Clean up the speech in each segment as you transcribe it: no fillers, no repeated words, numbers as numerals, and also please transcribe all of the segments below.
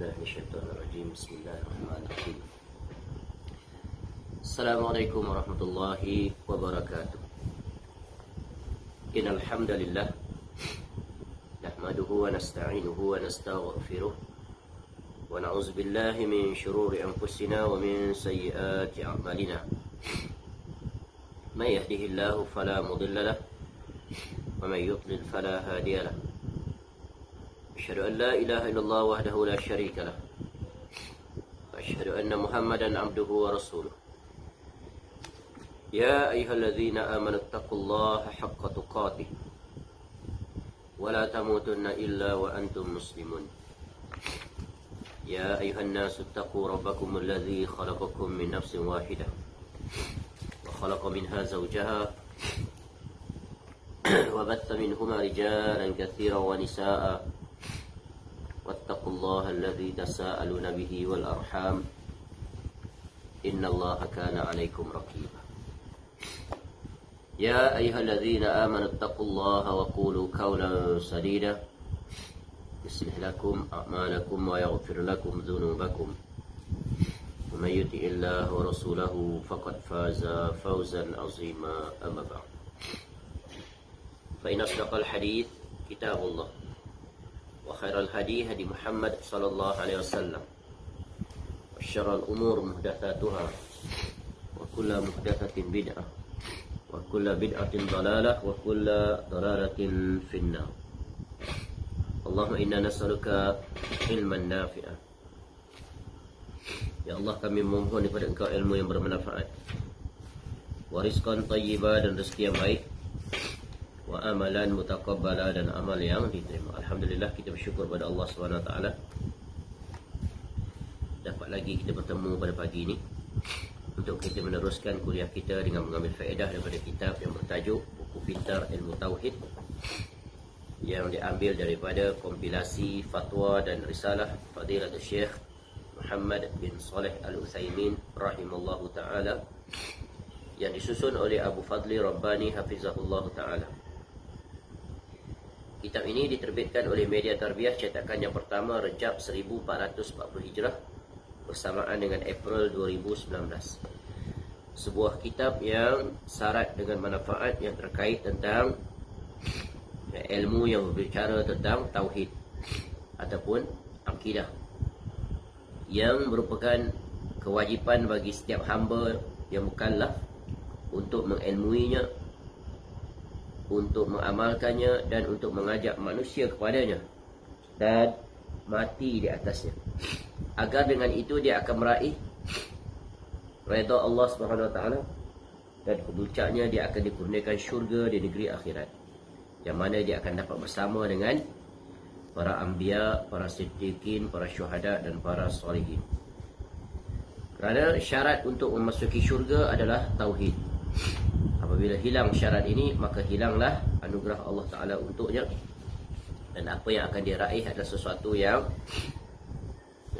بالله من الشيطان الرجيم بسم الله الرحمن الرحيم السلام عليكم ورحمة الله وبركاته إن الحمد لله نحمده ونستعينه ونستغفره ونعوذ بالله من شرور أنفسنا ومن سيئات أعمالنا من يهده الله فلا مضل له ومن يضلل فلا هادي له أشهد أن لا إله إلا الله وحده لا شريك له وأشهد أن محمدا عبده ورسوله يا أيها الذين آمنوا اتقوا الله حق تقاته ولا تموتن إلا وأنتم مسلمون يا أيها الناس اتقوا ربكم الذي خلقكم من نفس واحدة وخلق منها زوجها وبث منهما رجالا كثيرا ونساء واتقوا الله الذي تساءلون به والأرحام إن الله كان عليكم رقيبا يا أيها الذين آمنوا اتقوا الله وقولوا قولا سديدا يصلح لكم أعمالكم ويغفر لكم ذنوبكم ومن يطع الله ورسوله فقد فاز فوزا عظيما أما بعد فإن أصدق الحديث كتاب الله وخير الهدي هدي محمد صلى الله عليه وسلم وشر الأمور محدثاتها وكل محدثة بدعة وكل بدعة ضلالة وكل ضلالة في النار اللهم إنا نسألك علما نافعا. Ya Allah, kami memohon kepada Engkau ilmu yang bermanfaat, warizqan thayyiba, dan rezeki yang baik, wa amalan mutaqabbala, dan amal yang diterima. Alhamdulillah, kita bersyukur pada Allah SWT dapat lagi kita bertemu pada pagi ini untuk kita meneruskan kuliah kita dengan mengambil faedah daripada kitab yang bertajuk Buku Pintar Ilmu Tauhid, yang diambil daripada kompilasi fatwa dan risalah Fadilatul Syekh Muhammad bin Saleh Al-Utsaimin rahimallahu ta'ala, yang disusun oleh Abu Fadli Rabbani hafizahullah ta'ala. Kitab ini diterbitkan oleh Media Tarbiyah cetakan yang pertama Rejab 1440 Hijrah bersamaan dengan April 2019. Sebuah kitab yang syarat dengan manfaat yang terkait tentang ilmu yang berbicara tentang tauhid ataupun akidah, yang merupakan kewajipan bagi setiap hamba yang mukallaf untuk mengilmuinya, untuk mengamalkannya, dan untuk mengajak manusia kepadanya dan mati di atasnya, agar dengan itu dia akan meraih redha Allah SWT, dan kemuncaknya dia akan dikurniakan syurga di negeri akhirat, yang mana dia akan dapat bersama dengan para anbiya, para siddiqin, para syuhada, dan para salihin. Kerana syarat untuk memasuki syurga adalah tauhid. Apabila hilang syarat ini, maka hilanglah anugerah Allah Ta'ala untuknya, dan apa yang akan dia raih adalah sesuatu yang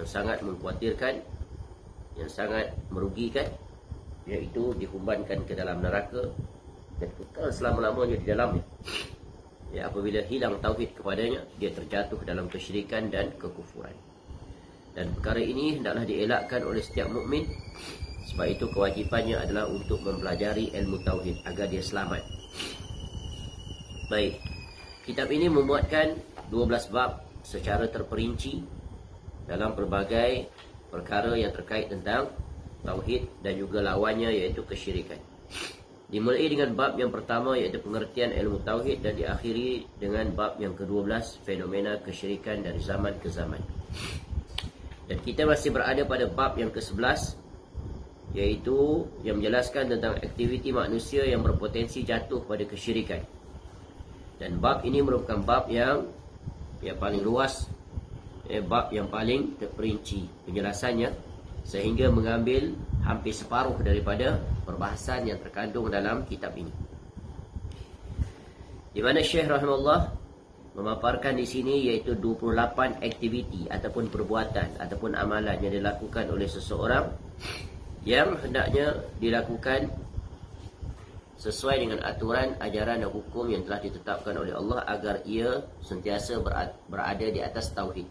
sangat mengkhawatirkan, yang sangat merugikan, iaitu dihumbankan ke dalam neraka dan kekal selama-lamanya di dalamnya. Ya, apabila hilang tauhid kepadanya, dia terjatuh dalam kesyirikan dan kekufuran. Dan perkara ini hendaklah dielakkan oleh setiap mukmin. Sebab itu kewajipannya adalah untuk mempelajari ilmu tauhid agar dia selamat. Baik, kitab ini memuatkan 12 bab secara terperinci dalam pelbagai perkara yang terkait tentang tauhid dan juga lawannya, iaitu kesyirikan. Dimulai dengan bab yang pertama, iaitu pengertian ilmu tauhid, dan diakhiri dengan bab yang ke-12, fenomena kesyirikan dari zaman ke zaman. Dan kita masih berada pada bab yang ke-11, iaitu yang menjelaskan tentang aktiviti manusia yang berpotensi jatuh pada kesyirikan. Dan bab ini merupakan bab yang paling luas, bab yang paling terperinci penjelasannya, sehingga mengambil hampir separuh daripada perbahasan yang terkandung dalam kitab ini. Di mana Syekh rahimahullah memaparkan di sini iaitu 28 aktiviti ataupun perbuatan ataupun amalan yang dilakukan oleh seseorang yang hendaknya dilakukan sesuai dengan aturan, ajaran dan hukum yang telah ditetapkan oleh Allah, agar ia sentiasa berada di atas tauhid.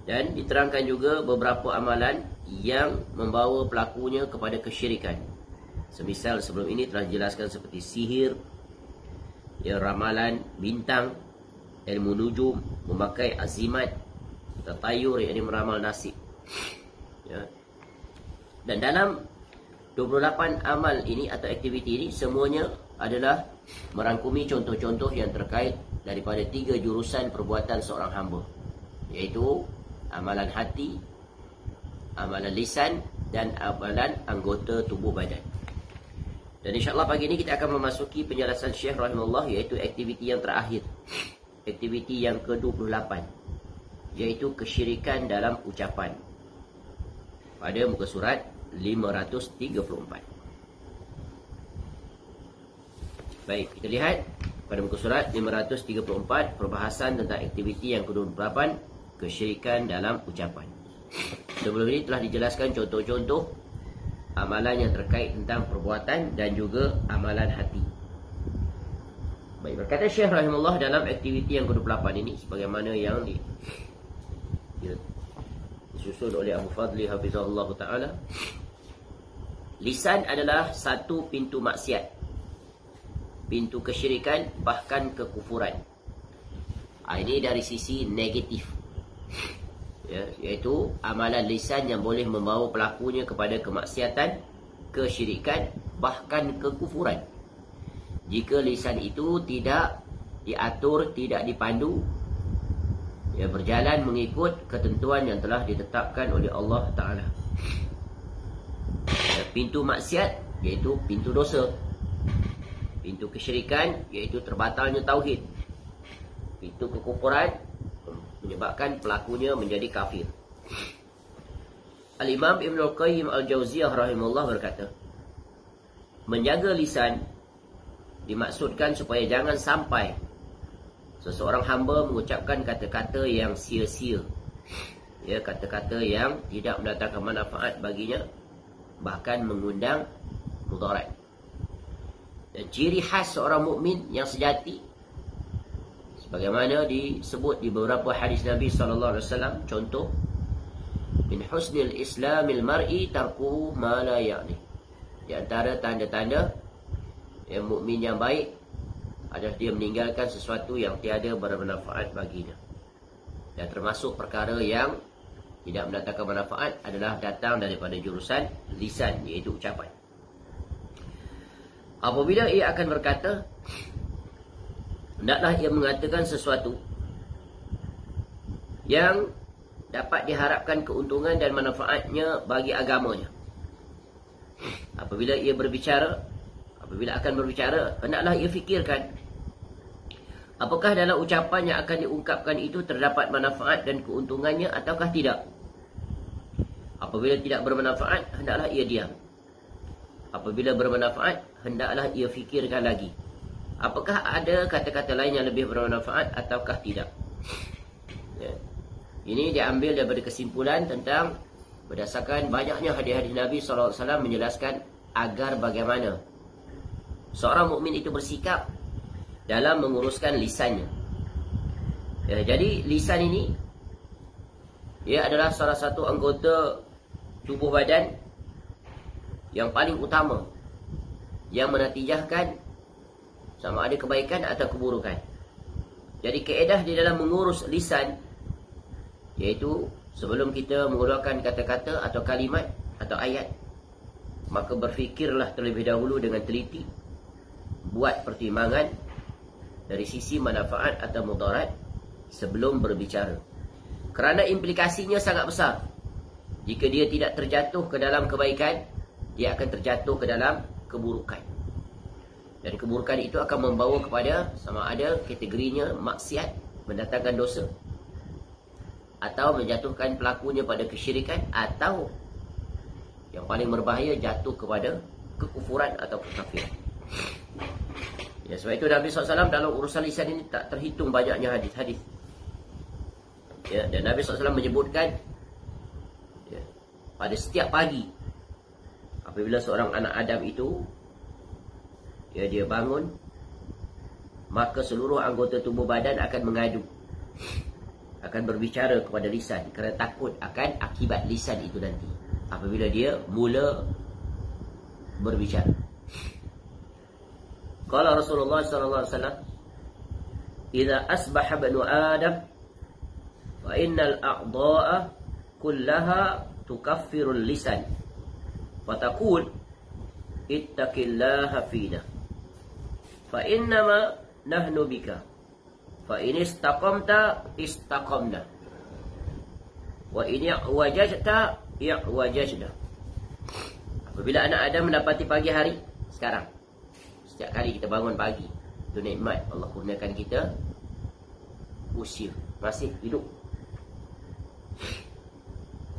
Dan diterangkan juga beberapa amalan yang membawa pelakunya kepada kesyirikan. Semisal sebelum ini telah dijelaskan seperti sihir, ya, ramalan bintang, ilmu nujum, memakai azimat, tatayur, yakni meramal nasib. Ya. Dan dalam 28 amal ini atau aktiviti ini semuanya adalah merangkumi contoh-contoh yang terkait daripada 3 jurusan perbuatan seorang hamba, iaitu amalan hati, amalan lisan dan amalan anggota tubuh badan. Dan insyaAllah pagi ini kita akan memasuki penjelasan Syekh rahimahullah, iaitu aktiviti yang terakhir, aktiviti yang ke-28, iaitu kesyirikan dalam ucapan, pada muka surat 534. Baik, kita lihat pada muka surat 534, perbahasan tentang aktiviti yang ke-28, kesyirikan dalam ucapan. Sebelum ini telah dijelaskan contoh-contoh amalan yang terkait tentang perbuatan dan juga amalan hati. Baik, berkata Syekh rahimahullah dalam aktiviti yang ke-28 ini, sebagaimana yang disusun oleh Abu Fadli hafizahullah ta'ala, lisan adalah satu pintu maksiat, pintu kesyirikan, bahkan kekufuran. Ini dari sisi negatif, ya, iaitu amalan lisan yang boleh membawa pelakunya kepada kemaksiatan, kesyirikan, bahkan kekufuran. Jika lisan itu tidak diatur, tidak dipandu, ya, berjalan mengikut ketentuan yang telah ditetapkan oleh Allah Ta'ala. Ya, pintu maksiat iaitu pintu dosa, pintu kesyirikan iaitu terbatalnya tauhid, pintu kekufuran menyebabkan pelakunya menjadi kafir. Al-Imam Ibn Al-Qayyim Al-Jawziyah rahimahullah berkata, menjaga lisan dimaksudkan supaya jangan sampai seseorang hamba mengucapkan kata-kata yang sia-sia, ya, kata-kata yang tidak mendatangkan manfaat baginya, bahkan mengundang mudarat. Dan ciri khas seorang mukmin yang sejati, sebagaimana disebut di beberapa hadis Nabi SAW, contoh, min husnil islamil mar'i tarkuhu ma la ya'ni. Di antara tanda-tanda yang mukmin yang baik adalah dia meninggalkan sesuatu yang tiada bermanfaat baginya. Dan termasuk perkara yang tidak mendatangkan manfaat adalah datang daripada jurusan lisan, iaitu ucapan. Apabila ia akan berkata, hendaklah ia mengatakan sesuatu yang dapat diharapkan keuntungan dan manfaatnya bagi agamanya. Apabila akan berbicara, hendaklah ia fikirkan, apakah dalam ucapan yang akan diungkapkan itu terdapat manfaat dan keuntungannya ataukah tidak. Apabila tidak bermanfaat, hendaklah ia diam. Apabila bermanfaat, hendaklah ia fikirkan lagi, apakah ada kata-kata lain yang lebih bermanfaat ataukah tidak. Ya. Ini diambil daripada kesimpulan tentang, berdasarkan banyaknya hadis-hadis Nabi SAW menjelaskan agar bagaimana seorang mukmin itu bersikap dalam menguruskan lisannya. Ya, jadi lisan ini, ia adalah salah satu anggota tubuh badan yang paling utama, yang menatijahkan sama ada kebaikan atau keburukan. Jadi kaedah di dalam mengurus lisan, iaitu sebelum kita mengeluarkan kata-kata atau kalimat atau ayat, maka berfikirlah terlebih dahulu dengan teliti, buat pertimbangan dari sisi manfaat atau mudarat sebelum berbicara. Kerana implikasinya sangat besar. Jika dia tidak terjatuh ke dalam kebaikan, dia akan terjatuh ke dalam keburukan. Dan keburukan itu akan membawa kepada sama ada kategorinya maksiat, mendatangkan dosa, atau menjatuhkan pelakunya pada kesyirikan, atau yang paling berbahaya, jatuh kepada kekufuran atau kekafiran. Ya, sebab itu Nabi SAW dalam urusan lisan ini tak terhitung banyaknya hadis-hadis. Ya, dan Nabi SAW menyebutkan, ya, pada setiap pagi apabila seorang anak Adam itu, ya, dia bangun, maka seluruh anggota tubuh badan akan mengadu, akan berbicara kepada lisan kerana takut akan akibat lisan itu nanti apabila dia mula berbicara. Qala Rasulullah sallallahu alaihi wasallam, "Idza asbaha banu Adam fa innal a'dha'a kullaha tukaffiru al-lisan fataqul ittaqillaha fina fa innama nahnu bika fa in istaqamta istaqamna wa in i'wajajta i'wajajna." Apabila anak Adam mendapati pagi hari sekarang, setiap kali kita bangun pagi, itu nikmat Allah kurniakan kita usia, masih hidup.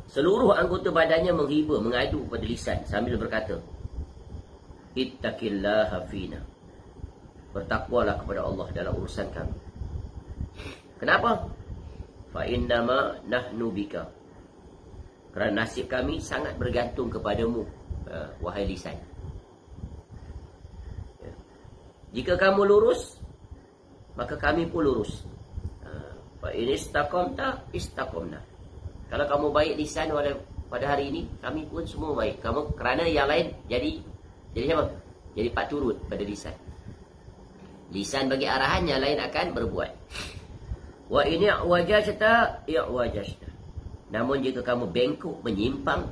Seluruh anggota badannya menghibur, mengadu kepada lisan sambil berkata, "Ittaqillaha fina." Bertakwalah kepada Allah dalam urusan kami. Kenapa? Fa innama nahnu bika. Kerana nasib kami sangat bergantung kepadamu, wahai lisan. Jika kamu lurus, maka kami pun lurus. Fa in istaqamta istaqamna. Kalau kamu baik lisan pada hari ini, kami pun semua baik. Kamu kerana yang lain jadi apa? Jadi pak turut pada lisan. Lisan bagi arahan, yang lain akan berbuat. Wa in i'wajajta i'wajajna. Namun jika kamu bengkok menyimpang,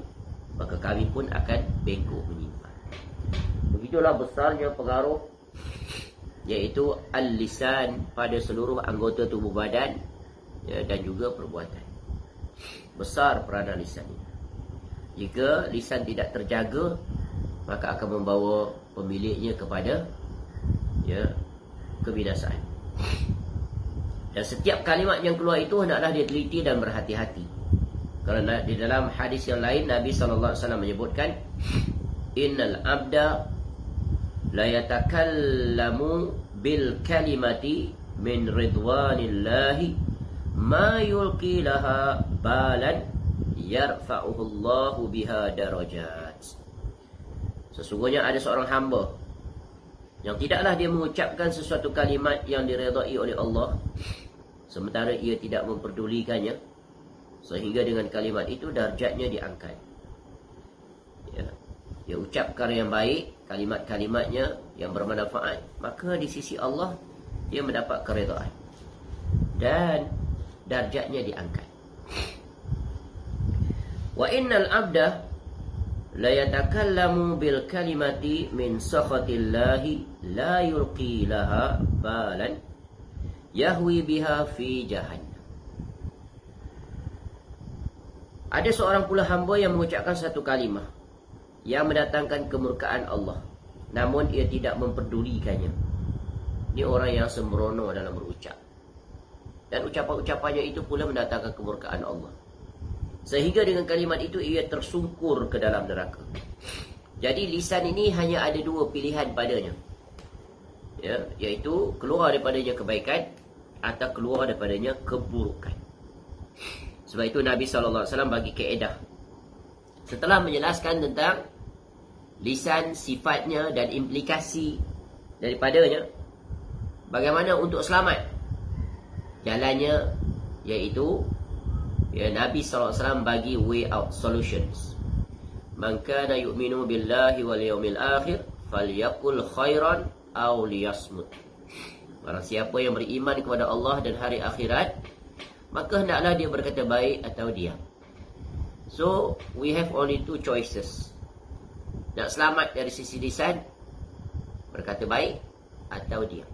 maka kami pun akan bengkok menyimpang. Begitulah besarnya pengaruh iaitu al-lisan pada seluruh anggota tubuh badan, ya, dan juga perbuatan. Besar peranan lisan ini. Jika lisan tidak terjaga, maka akan membawa pemiliknya kepada, ya, kebinasaan. Dan setiap kalimat yang keluar itu hendaklah dia teliti dan berhati-hati. Kerana di dalam hadis yang lain Nabi SAW menyebutkan, "Innal abda la yatakallamu bil kalimati min ridwanillahi ma yulqi laha balan yarfa'uhu Allahu biha darajat." Sesungguhnya ada seorang hamba yang tidaklah dia mengucapkan sesuatu kalimat yang diredai oleh Allah, sementara ia tidak memperdulikannya, sehingga dengan kalimat itu darjatnya diangkat. Ya, dia ucap perkara yang baik, kalimat-kalimatnya yang bermanfaat, maka di sisi Allah dia mendapat keredaan dan darjatnya diangkat. Wa innal abda la yatakallamu bil kalimati min sakhatillahi la yulqi laha balan yahwi biha fi jahannam. Ada seorang pula hamba yang mengucapkan satu kalimah yang mendatangkan kemurkaan Allah, namun ia tidak memperdulikannya. Ini orang yang sembrono dalam berucap, dan ucapan-ucapannya itu pula mendatangkan kemurkaan Allah, sehingga dengan kalimat itu ia tersungkur ke dalam neraka. Jadi lisan ini hanya ada dua pilihan padanya, ya, iaitu keluar daripadanya kebaikan atau keluar daripadanya keburukan. Sebab itu Nabi SAW bagi kaedah. Setelah menjelaskan tentang lisan, sifatnya dan implikasi daripadanya, bagaimana untuk selamat, jalannya iaitu, ya, Nabi SAW bagi way out, solutions. Man kana yu'minu billahi wal yawmil akhir falyaqul khairan aw liyasmut. Barang siapa yang beriman kepada Allah dan hari akhirat, maka hendaklah dia berkata baik atau diam. So, we have only two choices. Nak selamat dari sisi lisan, berkata baik atau diam.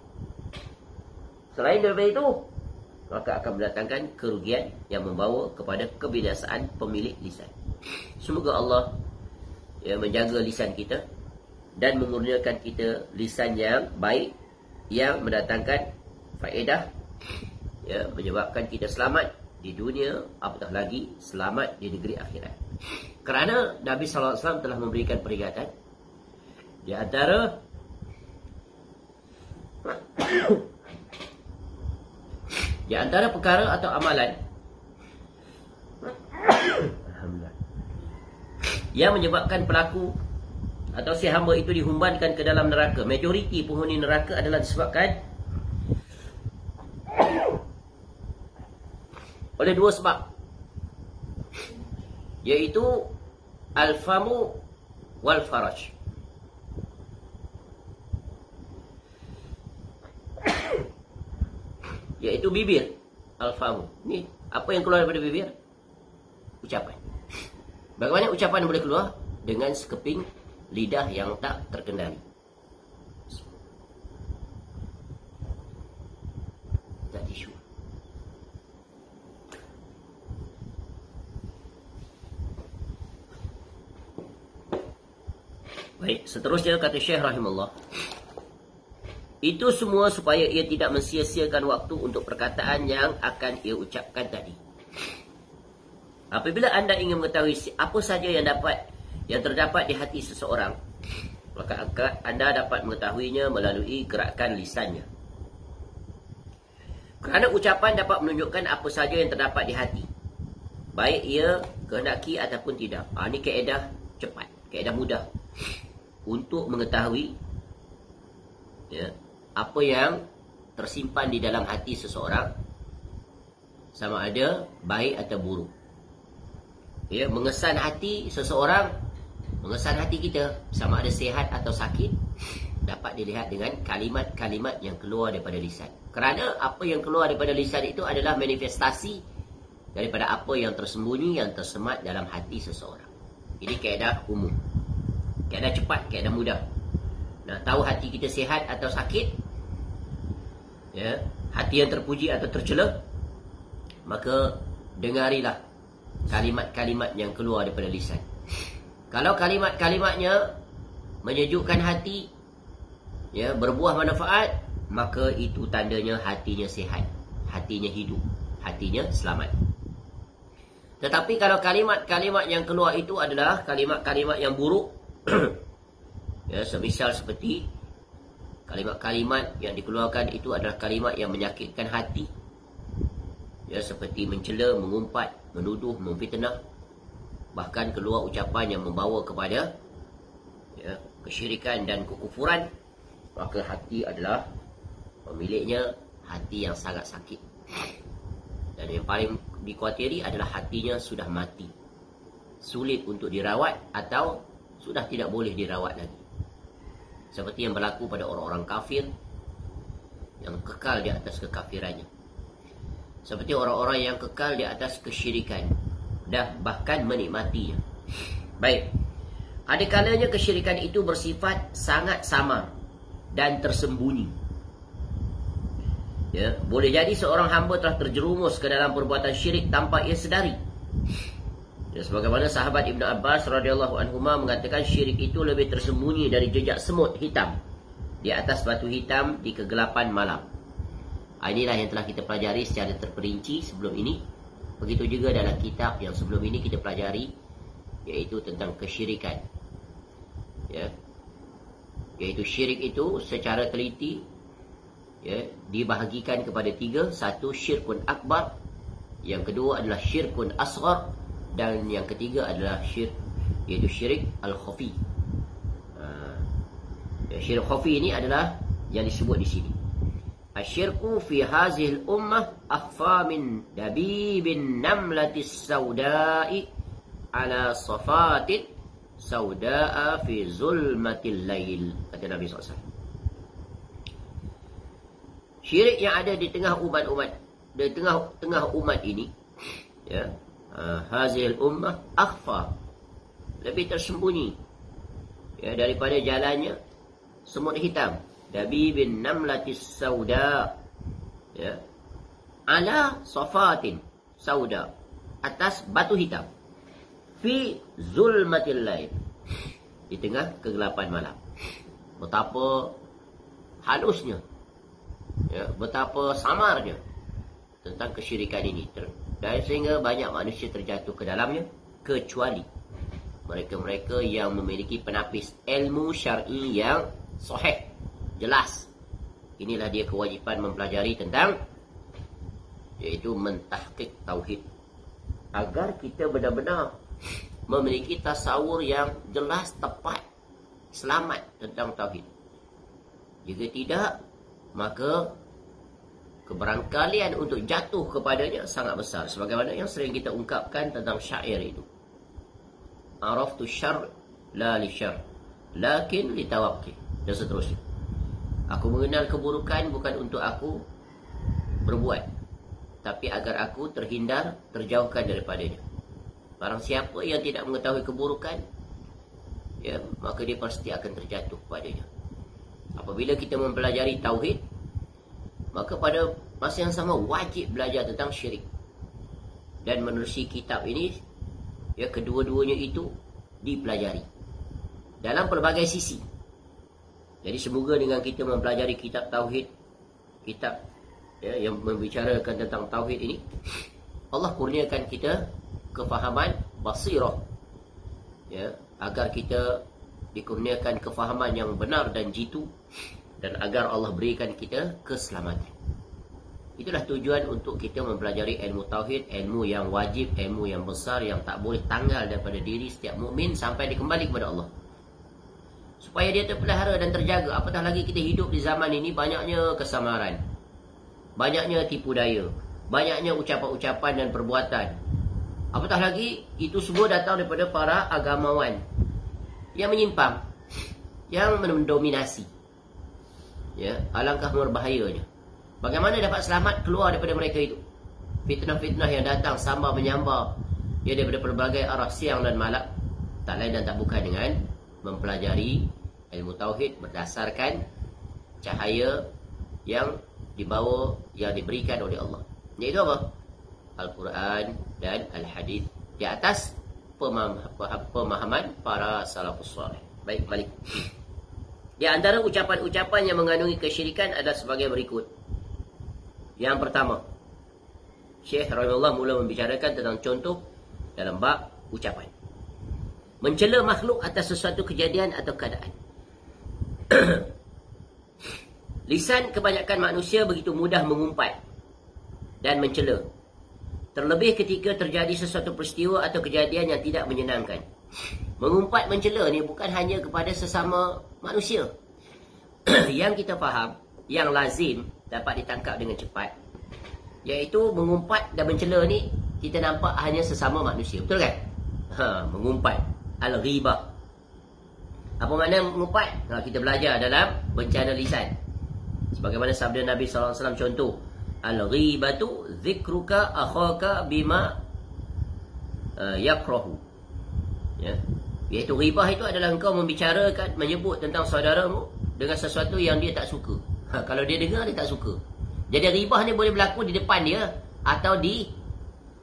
Selain daripada itu, maka akan mendatangkan kerugian yang membawa kepada kebinasaan pemilik lisan. Semoga Allah, ya, menjaga lisan kita dan mengurniakan kita lisan yang baik, yang mendatangkan faedah, ya, menyebabkan kita selamat di dunia, apatah lagi selamat di negeri akhirat. Kerana Nabi SAW telah memberikan peringatan di antara perkara atau amalan alhamdulillah, yang menyebabkan pelaku atau si hamba itu dihumbankan ke dalam neraka. Majoriti penghuni neraka adalah disebabkan oleh dua sebab, iaitu al-famu wal faraj. Iaitu bibir, al-famu. Ni apa yang keluar daripada bibir? Ucapan. Bagaimana ucapan boleh keluar? Dengan sekeping lidah yang tak terkendali. Tak tisu. Baik, seterusnya kata Syekh rahimahullah, itu semua supaya ia tidak mensia-siakan waktu untuk perkataan yang akan ia ucapkan tadi. Apabila anda ingin mengetahui apa saja yang terdapat di hati seseorang, maka anda dapat mengetahuinya melalui gerakan lisannya. Kerana ucapan dapat menunjukkan apa saja yang terdapat di hati, baik ia kehendaki ataupun tidak. Ini kaedah cepat, kaedah mudah untuk mengetahui apa yang tersimpan di dalam hati seseorang, sama ada baik atau buruk. Mengesan hati seseorang, mengesan hati kita, sama ada sihat atau sakit, dapat dilihat dengan kalimat-kalimat yang keluar daripada lisan. Kerana apa yang keluar daripada lisan itu adalah manifestasi daripada apa yang tersembunyi, yang tersemat dalam hati seseorang. Ini kaedah umum, kaedah cepat, kaedah mudah. Nak tahu hati kita sihat atau sakit, hati yang terpuji atau tercela, maka dengarilah kalimat-kalimat yang keluar daripada lisan. Kalau kalimat-kalimatnya menyejukkan hati, berbuah manfaat, maka itu tandanya hatinya sihat, hatinya hidup, hatinya selamat. Tetapi kalau kalimat-kalimat yang keluar itu adalah kalimat-kalimat yang buruk, semisal seperti kalimat-kalimat yang dikeluarkan itu adalah kalimat yang menyakitkan hati, seperti mencela, mengumpat, menuduh, memfitnah, bahkan keluar ucapan yang membawa kepada kesyirikan dan kekufuran, maka hati adalah pemiliknya hati yang sangat sakit. Dan yang paling dikhawatiri adalah hatinya sudah mati, sulit untuk dirawat atau sudah tidak boleh dirawat lagi. Seperti yang berlaku pada orang-orang kafir yang kekal di atas kekafirannya, seperti orang-orang yang kekal di atas kesyirikan, dah bahkan menikmatinya. Baik, ada kalanya kesyirikan itu bersifat sangat samar dan tersembunyi. Boleh jadi seorang hamba telah terjerumus ke dalam perbuatan syirik tanpa ia sedari. Sebagaimana sahabat Ibn Abbas radhiyallahu anhuma mengatakan, syirik itu lebih tersembunyi dari jejak semut hitam di atas batu hitam di kegelapan malam. Inilah yang telah kita pelajari secara terperinci sebelum ini. Begitu juga dalam kitab yang sebelum ini kita pelajari, iaitu tentang kesyirikan. Iaitu syirik itu secara teliti dibahagikan kepada tiga. Satu, syirkun akbar. Yang kedua adalah syirkun asghar. Dan yang ketiga adalah syirik, iaitu syirik al-khafi. Syirik khafi ini adalah yang disebut di sini. Asyirku fi hazil ummah akhfa min dabibin namlatis sauda'i ala safatin sauda'a fi zulmatil lail, kata Nabi SAW. Syirik yang ada di tengah umat-umat, di tengah umat ini, hazil ummah akhfa, lebih tersembunyi daripada jalannya semut hitam, dabibin namlatis sauda, ala safatin sauda, atas batu hitam, fi zulmatil lail, di tengah kegelapan malam. Betapa halusnya, betapa samarnya tentang kesyirikan ini, dan sehingga banyak manusia terjatuh ke dalamnya, kecuali mereka-mereka yang memiliki penapis ilmu syar'i yang sahih, jelas. Inilah dia kewajipan mempelajari tentang, iaitu mentahqiq tauhid, agar kita benar-benar memiliki tasawur yang jelas, tepat, selamat tentang tauhid. Jika tidak, maka kebarangkalian untuk jatuh kepadanya sangat besar. Sebagaimana yang sering kita ungkapkan tentang syair itu. Araftu syarr la li syarr, lakin li tawaqqi. Dan seterusnya. Aku mengenal keburukan bukan untuk aku berbuat, tapi agar aku terhindar, terjauhkan daripadanya. Barang siapa yang tidak mengetahui keburukan, ya, maka dia pasti akan terjatuh padanya. Apabila kita mempelajari tauhid, maka pada masa yang sama wajib belajar tentang syirik. Dan menerusi kitab ini, ya, kedua-duanya itu dipelajari dalam pelbagai sisi. Jadi semoga dengan kita mempelajari kitab tauhid, kitab, ya, yang membicarakan tentang tauhid ini, Allah kurniakan kita kefahaman basirah, ya, agar kita dikurniakan kefahaman yang benar dan jitu, dan agar Allah berikan kita keselamatan. Itulah tujuan untuk kita mempelajari ilmu tauhid, ilmu yang wajib, ilmu yang besar, yang tak boleh tanggal daripada diri setiap mukmin sampai dia kembali kepada Allah, supaya dia terpelihara dan terjaga. Apatah lagi kita hidup di zaman ini banyaknya kesamaran, banyaknya tipu daya, banyaknya ucapan-ucapan dan perbuatan. Apatah lagi itu semua datang daripada para agamawan yang menyimpang, yang mendominasi. Ya, alangkah berbahayanya. Bagaimana dapat selamat keluar daripada mereka itu? Fitnah-fitnah yang datang sambar menyambar, ya, daripada pelbagai arah siang dan malam, tak lain dan tak bukan dengan mempelajari ilmu tauhid berdasarkan cahaya yang dibawa, yang diberikan oleh Allah. Iaitu apa? Al-Quran dan Al-Hadis di atas pemahaman para salafus salih. Baik, balik. Di antara ucapan-ucapan yang mengandungi kesyirikan adalah sebagai berikut. Yang pertama, Syekh rahimahullah mula membicarakan tentang contoh dalam bab ucapan. Mencela makhluk atas sesuatu kejadian atau keadaan. Lisan kebanyakan manusia begitu mudah mengumpat dan mencela, terlebih ketika terjadi sesuatu peristiwa atau kejadian yang tidak menyenangkan. Mengumpat, mencela ni bukan hanya kepada sesama manusia. Yang kita faham, yang lazim dapat ditangkap dengan cepat, iaitu mengumpat dan mencela ni kita nampak hanya sesama manusia. Betul kan? Mengumpat, al-ghibah. Apa makna mengumpat? Kita belajar dalam bencana lisan. Sebagaimana sabda Nabi SAW contoh, al-ghibatu zikruka akhaka bima yakrahu. Ya. Iaitu ghibah itu adalah engkau membicarakan, menyebut tentang saudaramu dengan sesuatu yang dia tak suka. Kalau dia dengar, dia tak suka. Jadi ghibah ni boleh berlaku di depan dia atau di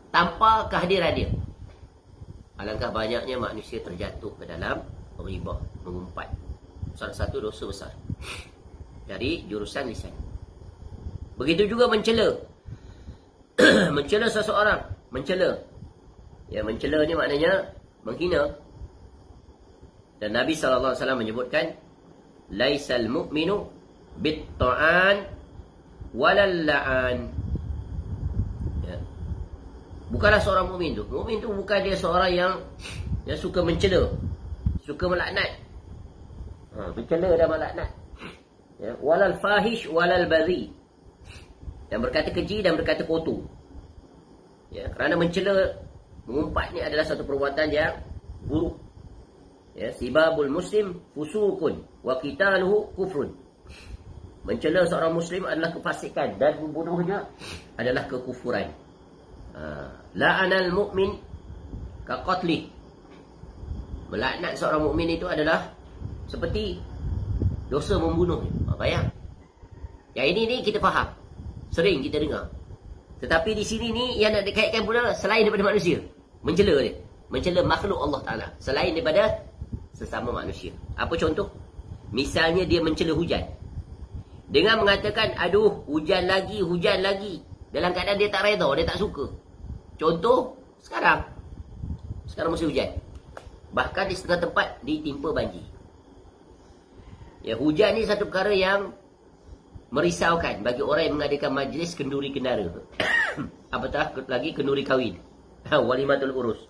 tanpa kehadiran dia. Alangkah banyaknya manusia terjatuh ke dalam ghibah, mengumpat. Salah satu dosa besar dari jurusan lisan. Begitu juga mencela. Mencela seseorang, mencela. Ya, mencela ni maknanya menghina. Dan Nabi SAW menyebutkan, laisal mu'minu bit-ta'an walal la'an. Ya. Bukanlah seorang mukmin tu. Mukmin tu bukan dia seorang yang suka mencela, suka melaknat. Mencela dan melaknat. Ya, walal fahish walal badhi. Yang berkata keji dan berkata kotor. Ya, kerana mencela, mengumpat ni adalah satu perbuatan yang buruk. Ya, sibabul muslim fusukun wa qitaluhu kufrun. Mencela seorang muslim adalah kefasikan dan membunuhnya adalah kekufuran. La'anal mu'min ka qatli. Melaknat seorang mukmin itu adalah seperti dosa membunuh. Bayang. Yang ini kita faham. Sering kita dengar. Tetapi di sini ni yang nak dikaitkan pula selain daripada manusia. Mencela dia. Mencela makhluk Allah Ta'ala. Selain daripada sesama manusia. Apa contoh? Misalnya dia mencela hujan. Dengan mengatakan, aduh, hujan lagi. Dalam keadaan dia tak reda, dia tak suka. Contoh, sekarang musim hujan. Bahkan di setengah tempat ditimpa banjir. Ya, hujan ni satu perkara yang merisaukan bagi orang yang mengadakan majlis kenduri kendara. Apatah lagi kenduri kahwin. Walimatul urus.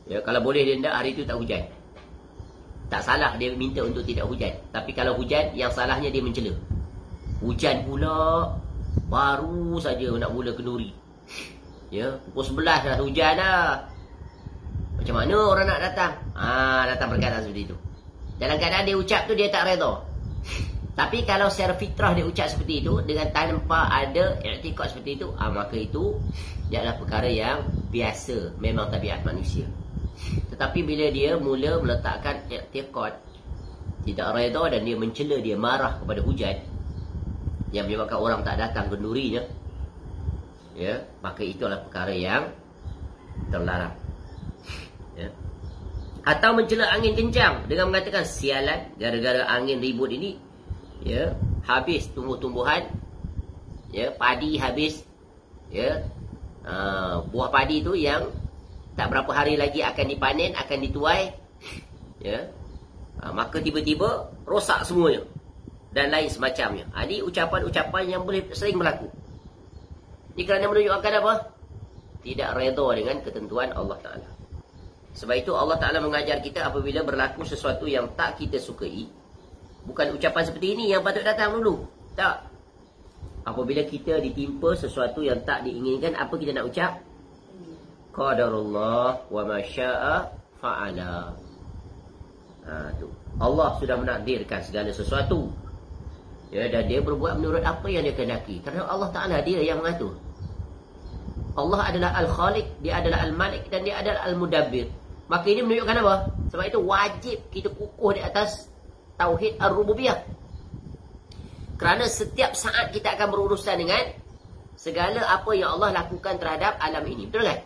Ya, kalau boleh dia hendak hari itu tak hujan. Tak salah dia minta untuk tidak hujan. Tapi kalau hujan, yang salahnya dia mencela. Hujan pula. baru saja nak mula kenduri. Ya, pukul 11 dah hujan dah. Macam mana orang nak datang? Datang perkataan seperti itu. Dalam keadaan dia ucap tu dia tak redha. Tapi kalau secara fitrah dia ucap seperti itu dengan tanpa ada i'tikad seperti itu, maka itu dia adalah perkara yang biasa, memang tabiat manusia. Tetapi bila dia mula meletakkan i'tikad, tidak redha dan dia mencela, dia marah kepada hujan yang menyebabkan orang tak datang kendurinya, ya, maka itu adalah perkara yang terlarang. Ya. Atau mencela angin kencang dengan mengatakan sialan, gara-gara angin ribut ini, ya, habis tumbuh-tumbuhan, ya, padi habis, ya, buah padi tu yang tak berapa hari lagi akan dipanen, akan dituai, ya, maka tiba-tiba rosak semuanya dan lain semacamnya. Ini ucapan-ucapan yang boleh sering berlaku. Ini kerana menunjukkan apa? Tidak redha dengan ketentuan Allah Ta'ala. Sebab itu Allah Ta'ala mengajar kita apabila berlaku sesuatu yang tak kita sukai, bukan ucapan seperti ini yang patut datang dulu. Tak. Apabila kita ditimpa sesuatu yang tak diinginkan, apa kita nak ucap? Qadarullah wa ma syaa fa'ala. Tu. Allah sudah menakdirkan segala sesuatu. Ya, dan dia berbuat menurut apa yang dia kehendaki. Kerana Allah Ta'ala dia yang mengatur. Allah adalah Al-Khaliq, dia adalah Al-Malik, dan dia adalah Al-Mudabbir. Maka ini menunjukkan apa? Sebab itu wajib kita kukuh di atas Tauhid Ar-Rububiyah. Kerana setiap saat kita akan berurusan dengan segala apa yang Allah lakukan terhadap alam ini. Betul kan?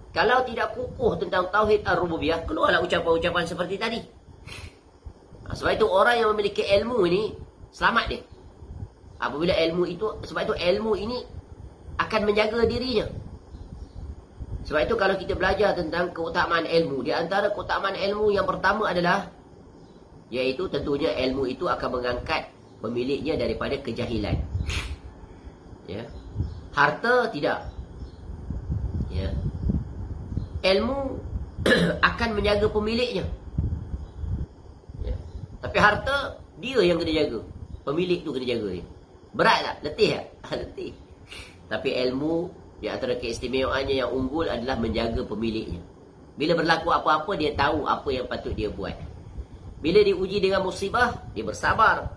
Kalau tidak kukuh tentang Tauhid Ar-Rububiyah, keluarlah ucapan-ucapan seperti tadi. Sebab itu orang yang memiliki ilmu ini, selamat dia. Apabila ilmu itu, sebab itu ilmu ini akan menjaga dirinya. Sebab itu kalau kita belajar tentang keutamaan ilmu, di antara keutamaan ilmu yang pertama adalah, iaitu tentunya ilmu itu akan mengangkat pemiliknya daripada kejahilan. Ya. Harta tidak. Ya. Ilmu akan menjaga pemiliknya. Ya. Tapi harta dia yang kena jaga. Pemilik tu kena jaga dia. Berat tak? Letih tak? Letih. Tapi ilmu, di antara keistimewaannya yang unggul adalah menjaga pemiliknya. Bila berlaku apa-apa, dia tahu apa yang patut dia buat. Bila diuji dengan musibah, dia bersabar.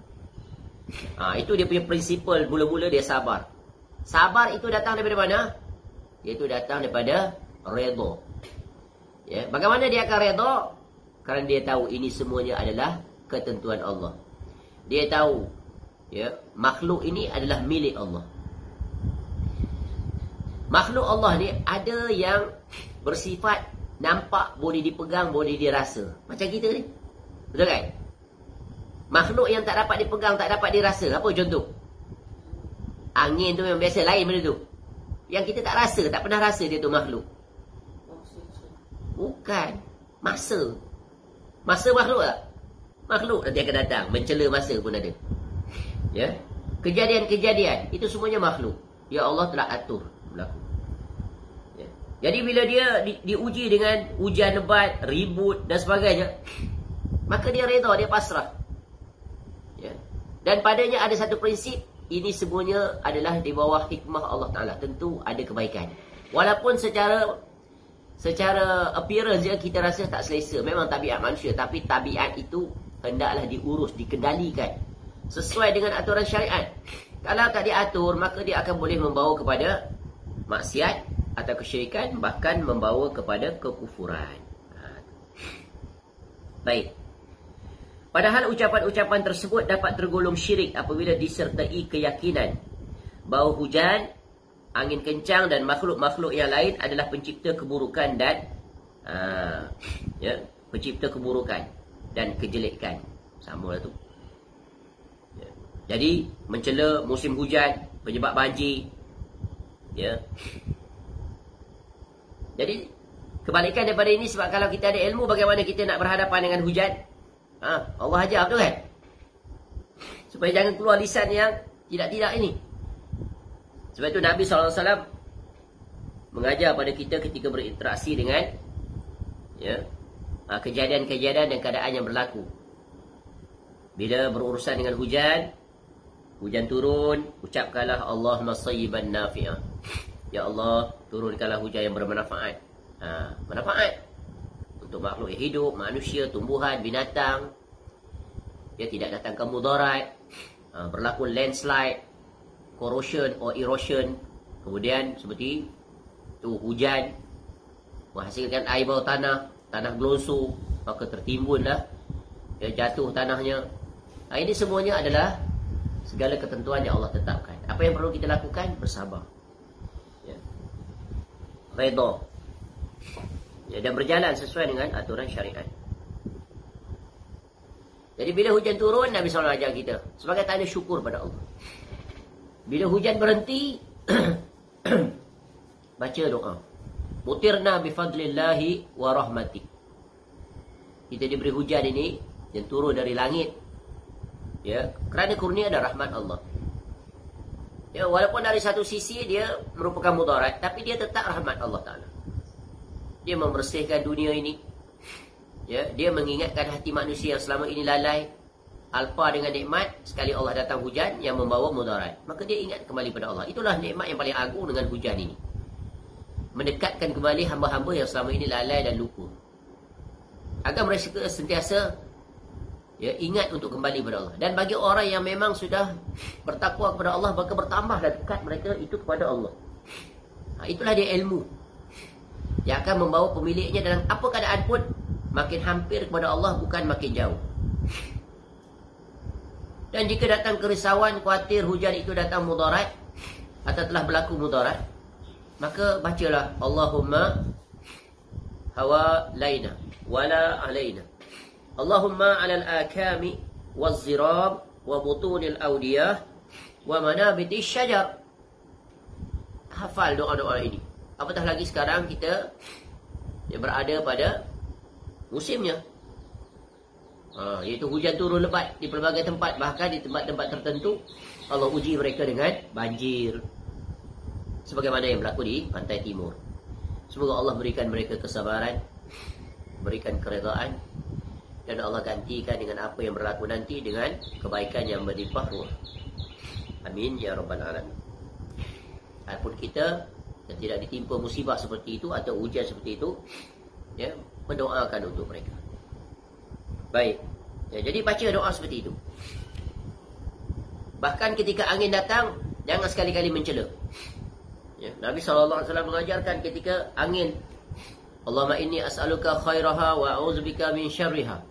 Itu dia punya prinsipal. Mula-mula dia sabar. Sabar itu datang daripada mana? Iaitu datang daripada redha. Ya, bagaimana dia akan redha? Kerana dia tahu ini semuanya adalah ketentuan Allah. Dia tahu, ya, makhluk ini adalah milik Allah. Makhluk Allah ni ada yang bersifat nampak, boleh dipegang, boleh dirasa. Macam kita ni. Betul kan? Makhluk yang tak dapat dipegang, tak dapat dirasa. Apa contoh? Angin tu yang biasa, lain benda tu. Yang kita tak rasa, tak pernah rasa dia tu makhluk. Bukan. Masa. Masa makhluk tak? Makhluk nanti akan datang. Mencela masa pun ada. Ya. Kejadian-kejadian, itu semuanya makhluk. Ya Allah telah atur berlaku. Ya. Jadi bila dia diuji dengan hujan lebat, ribut dan sebagainya, maka dia redha, dia pasrah. Ya. Dan padanya ada satu prinsip, ini semuanya adalah di bawah hikmah Allah Ta'ala. Tentu ada kebaikan. Walaupun secara appearance kita rasa tak selesa. Memang tabiat manusia. Tapi tabiat itu hendaklah diurus, dikendalikan sesuai dengan aturan syariat. Kalau tak diatur, maka dia akan boleh membawa kepada maksiat atau kesyirikan, bahkan membawa kepada kekufuran. Baik. Padahal ucapan-ucapan tersebut dapat tergolong syirik apabila disertai keyakinan bahawa hujan, angin kencang dan makhluk-makhluk yang lain adalah pencipta keburukan dan pencipta keburukan dan kejelekan. Samalah tu. Ya. Jadi mencela musim hujan, penyebab banjir. Ya. Jadi kebalikan daripada ini, sebab kalau kita ada ilmu, bagaimana kita nak berhadapan dengan hujan? Allah ajar betul kan? Supaya jangan keluar lisan yang tidak-tidak ini. Sebab itu Nabi SAW mengajar pada kita ketika berinteraksi dengan kejadian-kejadian dan keadaan yang berlaku. Bila berurusan dengan hujan, Hujan turun, ucapkanlah Allahumma sayyiban nafi'ah. Ya Allah, turunkanlah hujan yang bermanfaat. Manfaat untuk makhluk yang hidup, manusia, tumbuhan, binatang. Dia tidak datangkan mudarat. Berlaku landslide, corrosion or erosion. Kemudian seperti tu hujan menghasilkan air bawah tanah, tanah gelosor, maka tertimbunlah, dia jatuh tanahnya. Ini semuanya adalah segala ketentuan yang Allah tetapkan. Apa yang perlu kita lakukan? Bersabar. Ya. Redha. Ya, dan berjalan sesuai dengan aturan syariat. Jadi bila hujan turun, Nabi SAW ajar kita sebagai tanda syukur pada Allah. Bila hujan berhenti, baca doa. Mutirna bifadlillahi wa rahmati. Kita diberi hujan ini yang turun dari langit. Ya, kerana kurnia dan rahmat Allah. Ya, walaupun dari satu sisi dia merupakan mudarat, tapi dia tetap rahmat Allah Ta'ala. Dia membersihkan dunia ini. Ya, dia mengingatkan hati manusia yang selama ini lalai, alpa dengan nikmat. Sekali Allah datang hujan yang membawa mudarat, maka dia ingat kembali pada Allah. Itulah nikmat yang paling agung dengan hujan ini. Mendekatkan kembali hamba-hamba yang selama ini lalai dan lupa, agar mereka sentiasa ingat untuk kembali kepada Allah. Dan bagi orang yang memang sudah bertakwa kepada Allah, maka bertambahlah dekat mereka itu kepada Allah. Itulah dia ilmu yang akan membawa pemiliknya dalam apa keadaan pun makin hampir kepada Allah, bukan makin jauh. Dan jika datang kerisauan, khawatir hujan itu datang mudarat atau telah berlaku mudarat, maka bacalah Allahumma hawalaina wala alaina. Allahumma alal akami wazzirab wa butunil awdiyah wa manabiti syajar. Hafal doa-doa ini. Apatah lagi sekarang kita berada pada musimnya, iaitu hujan turun lebat di pelbagai tempat. Bahkan di tempat-tempat tertentu Allah uji mereka dengan banjir, sebagaimana yang berlaku di pantai timur. Semoga Allah berikan mereka kesabaran, berikan keredaan, dan Allah gantikan dengan apa yang berlaku nanti dengan kebaikan yang berlimpah ruah. Amin ya rabbal alamin. Adapun kita yang tidak ditimpa musibah seperti itu atau ujian seperti itu, mendoakan untuk mereka. Baik. Jadi baca doa seperti itu. Bahkan ketika angin datang, jangan sekali-kali mencela. Nabi SAW mengajarkan ketika angin, Allahumma inni as'aluka khairaha wa a'udzubika min syarriha.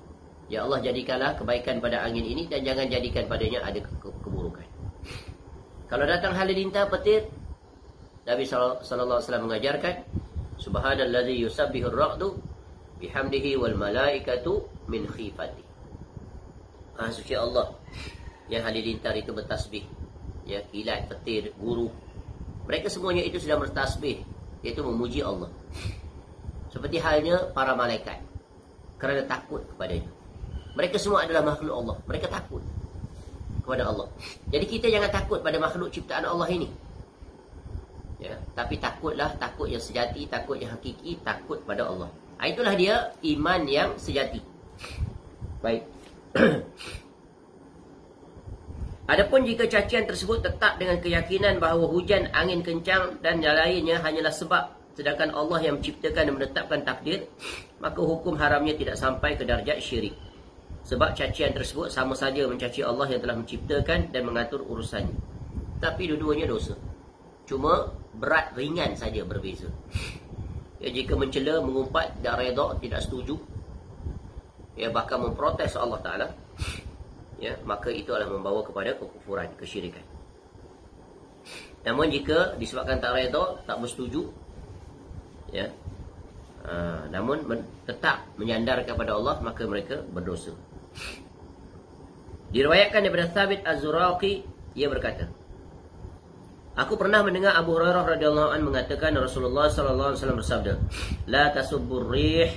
Ya Allah, jadikanlah kebaikan pada angin ini dan jangan jadikan padanya ada keburukan. Kalau datang halilintar petir, Nabi SAW mengajarkan, subhanallazi yusabbihur ra'du bihamdihi wal malaikatu min khifati. Suci Allah yang halilintar itu bertasbih. Kilat, petir, guru, mereka semuanya itu sedang bertasbih, iaitu memuji Allah. Seperti halnya para malaikat, kerana takut kepadanya. Mereka semua adalah makhluk Allah, mereka takut kepada Allah. Jadi kita jangan takut pada makhluk ciptaan Allah ini. Tapi takutlah, takut yang sejati, takut yang hakiki, takut pada Allah. Itulah dia iman yang sejati. Baik. Adapun jika cacian tersebut tetap dengan keyakinan bahawa hujan, angin kencang dan yang lainnya hanyalah sebab, sedangkan Allah yang menciptakan dan menetapkan takdir, maka hukum haramnya tidak sampai ke darjat syirik. Sebab cacian tersebut sama saja mencaci Allah yang telah menciptakan dan mengatur urusannya. Tapi dua-duanya dosa. Cuma berat ringan saja berbeza. Jika mencela, mengumpat, tidak redha, tidak setuju, bahkan memprotes Allah Ta'ala, maka itu adalah membawa kepada kekufuran, kesyirikan. Namun jika disebabkan tak redha, tak bersetuju, namun tetap menyandar kepada Allah, maka mereka berdosa. Diriwayatkan daripada Thabit Az-Zuraqi, ia berkata, aku pernah mendengar Abu Hurairah radhiyallahu anhu mengatakan Rasulullah sallallahu alaihi wasallam bersabda, la tasubbur rih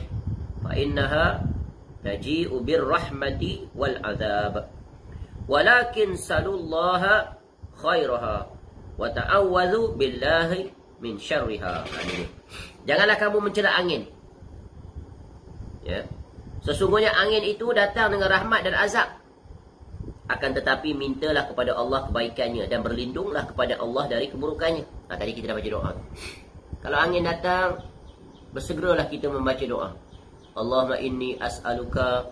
fa innaha taji'u bir rahmati wal azab. Walakin salullaha khairaha wa ta'awwadhu billahi min syarriha. Janganlah kamu mencela angin. Sesungguhnya angin itu datang dengan rahmat dan azab. Akan tetapi mintalah kepada Allah kebaikannya dan berlindunglah kepada Allah dari keburukannya. Tadi kita dah baca doa. Kalau angin datang, bersegeralah kita membaca doa. Allahumma inni as'aluka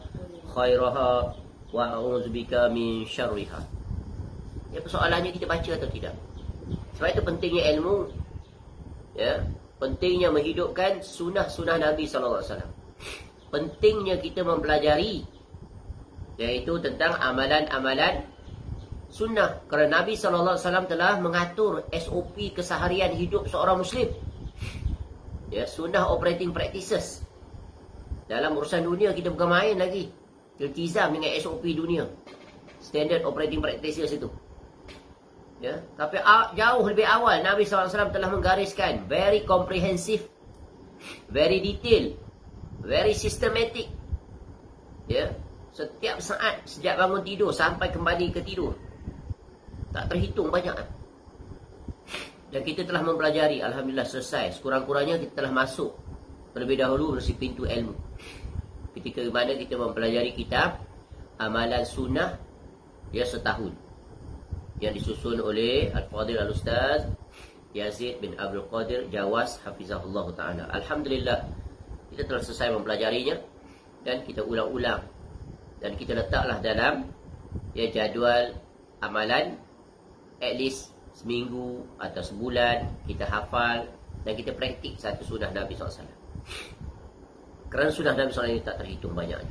khairaha wa a'udzubika min syarriha. Ya, persoalannya kita baca atau tidak. Sebab itu pentingnya ilmu. Ya, pentingnya menghidupkan sunnah-sunnah Nabi SAW. Pentingnya kita mempelajari, iaitu tentang amalan-amalan sunnah. Kerana Nabi SAW telah mengatur SOP keseharian hidup seorang Muslim. Ya, sunnah operating practices. Dalam urusan dunia kita bukan main lagi. Iltizam dengan SOP dunia. Standard operating practices itu. Ya, tapi jauh lebih awal Nabi SAW telah menggariskan very comprehensive, very detail, very systematic. Ya, setiap saat sejak bangun tidur sampai kembali ke tidur. Tak terhitung banyak. Dan kita telah mempelajari, alhamdulillah selesai. Sekurang-kurangnya kita telah masuk terlebih dahulu melalui pintu ilmu. Ketika mana kita mempelajari kitab Amalan Sunnah, ya, setahun, yang disusun oleh Al-Fadhil Al-Ustaz Yazid bin Abdul Qadir Jawas Hafizahullah Ta'ala. Alhamdulillah, kita telah selesai mempelajarinya dan kita ulang-ulang. Dan kita letaklah dalam, ya, jadual amalan. At least seminggu atau sebulan kita hafal dan kita praktik satu sunnah Nabi SAW. Kerana sunnah Nabi SAW ini tak terhitung banyaknya.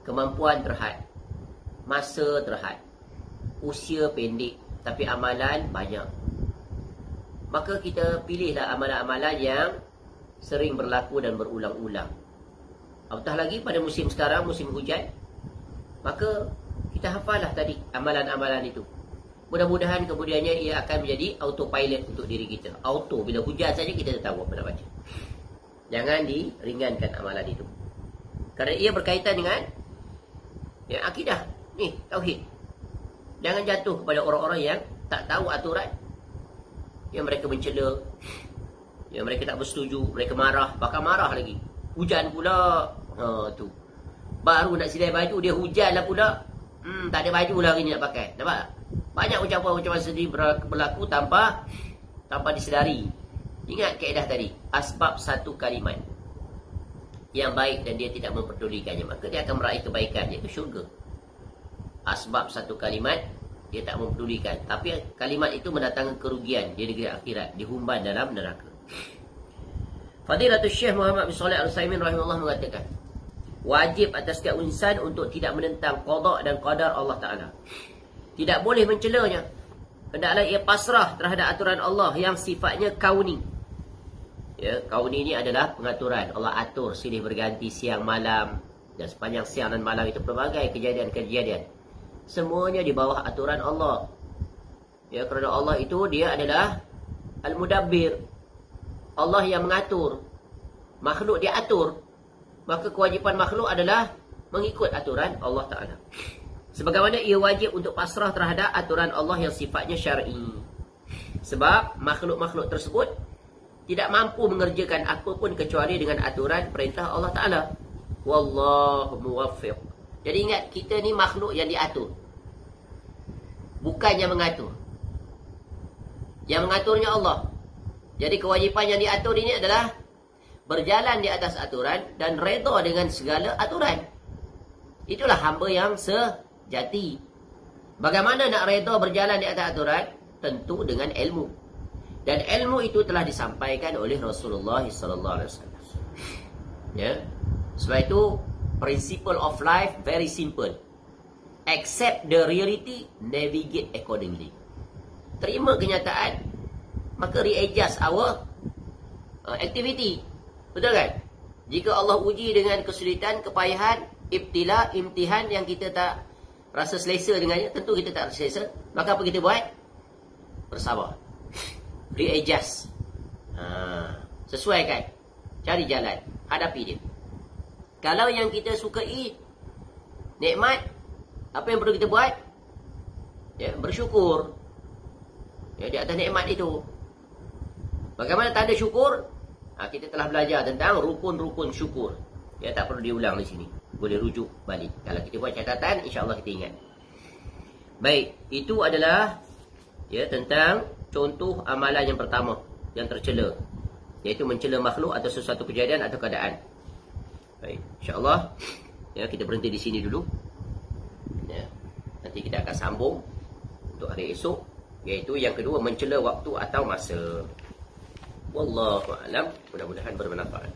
Kemampuan terhad, masa terhad, usia pendek, tapi amalan banyak. Maka kita pilihlah amalan-amalan yang sering berlaku dan berulang-ulang. Apatah lagi pada musim sekarang, musim hujan, maka kita hafallah tadi amalan-amalan itu. Mudah-mudahan kemudiannya ia akan menjadi autopilot untuk diri kita. Auto, bila hujan saja kita dah tahu apa nak baca. Jangan diringankan amalan itu. Kerana ia berkaitan dengan, ya, akidah. Ni, tauhid. Jangan jatuh kepada orang-orang yang tak tahu aturan. Yang mereka mencela. Yang mereka tak bersetuju. Mereka marah. Bahkan marah lagi. Hujan pula. Tu. Baru nak silai baju, dia hujan lah pula. Tak ada baju lah hari ni nak pakai. Nampak tak? Banyak ucapan-ucapan sedih berlaku tanpa disedari. Ingat kaedah tadi. Asbab satu kalimat yang baik dan dia tidak memperdulikannya, maka dia akan meraih kebaikan, iaitu syurga. Asbab satu kalimat dia tak mempedulikan, tapi kalimat itu mendatangkan kerugian di negeri akhirat, dihumban dalam neraka. Fadilatul Syekh Muhammad bin Shalih Al-Utsaimin rahimahullah mengatakan, wajib atas setiap insan untuk tidak menentang qada dan qadar Allah Ta'ala. Tidak boleh mencelanya. Hendaklah ia pasrah terhadap aturan Allah yang sifatnya kauni. Ya, kauni ini adalah pengaturan. Allah atur silih berganti siang malam, dan sepanjang siang dan malam itu pelbagai kejadian-kejadian. Semuanya di bawah aturan Allah. Ya, kerana Allah itu dia adalah Al-Mudabbir. Allah yang mengatur. Makhluk dia atur. Maka kewajipan makhluk adalah mengikut aturan Allah Ta'ala. Sebagaimana ia wajib untuk pasrah terhadap aturan Allah yang sifatnya syar'i. Sebab makhluk-makhluk tersebut tidak mampu mengerjakan apapun kecuali dengan aturan perintah Allah Ta'ala. Wallahu muwaffiq. Jadi ingat, kita ni makhluk yang diatur, bukan yang mengatur. Yang mengaturnya Allah. Jadi kewajipan yang diatur ini adalah berjalan di atas aturan dan redha dengan segala aturan. Itulah hamba yang sejati. Bagaimana nak redha berjalan di atas aturan? Tentu dengan ilmu. Dan ilmu itu telah disampaikan oleh Rasulullah SAW. Ya. Sebab itu principle of life very simple. Accept the reality, navigate accordingly. Terima kenyataan, maka readjust our activity. Betul kan? Jika Allah uji dengan kesulitan, kepayahan, ibtila, imtihan yang kita tak rasa selesa dengannya, tentu kita tak rasa selesa, maka apa kita buat? Bersabar. Readjust. Sesuaikan. Cari jalan. Hadapi dia. Kalau yang kita sukai nikmat, apa yang perlu kita buat? Ya, bersyukur. Ya, di atas nikmat itu. Bagaimana tanda syukur? Kita telah belajar tentang rukun-rukun syukur. Ya, tak perlu diulang di sini. Boleh rujuk balik. Kalau kita buat catatan, insya-Allah kita ingat. Baik, itu adalah ya tentang contoh amalan yang pertama yang tercela, iaitu mencela makhluk atau sesuatu kejadian atau keadaan. Baik, insya-Allah ya kita berhenti di sini dulu. Ya. Nanti kita akan sambung untuk hari esok, iaitu yang kedua, mencela waktu atau masa. Wallahu a'lam. Mudah-mudahan bermanfaat.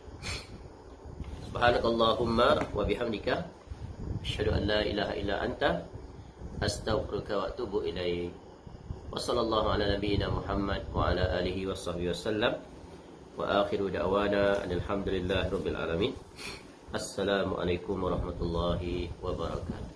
Subhanakallahumma wa bihamdika asyhadu an la ilaha illa anta astaghfiruka wa atubu ilaik. Wa sallallahu ala nabiyyina Muhammad wa ala alihi washabbihi wasallam. Wa akhiru da'wana alhamdulillahi rabbil alamin. Assalamualaikum warahmatullahi wabarakatuh.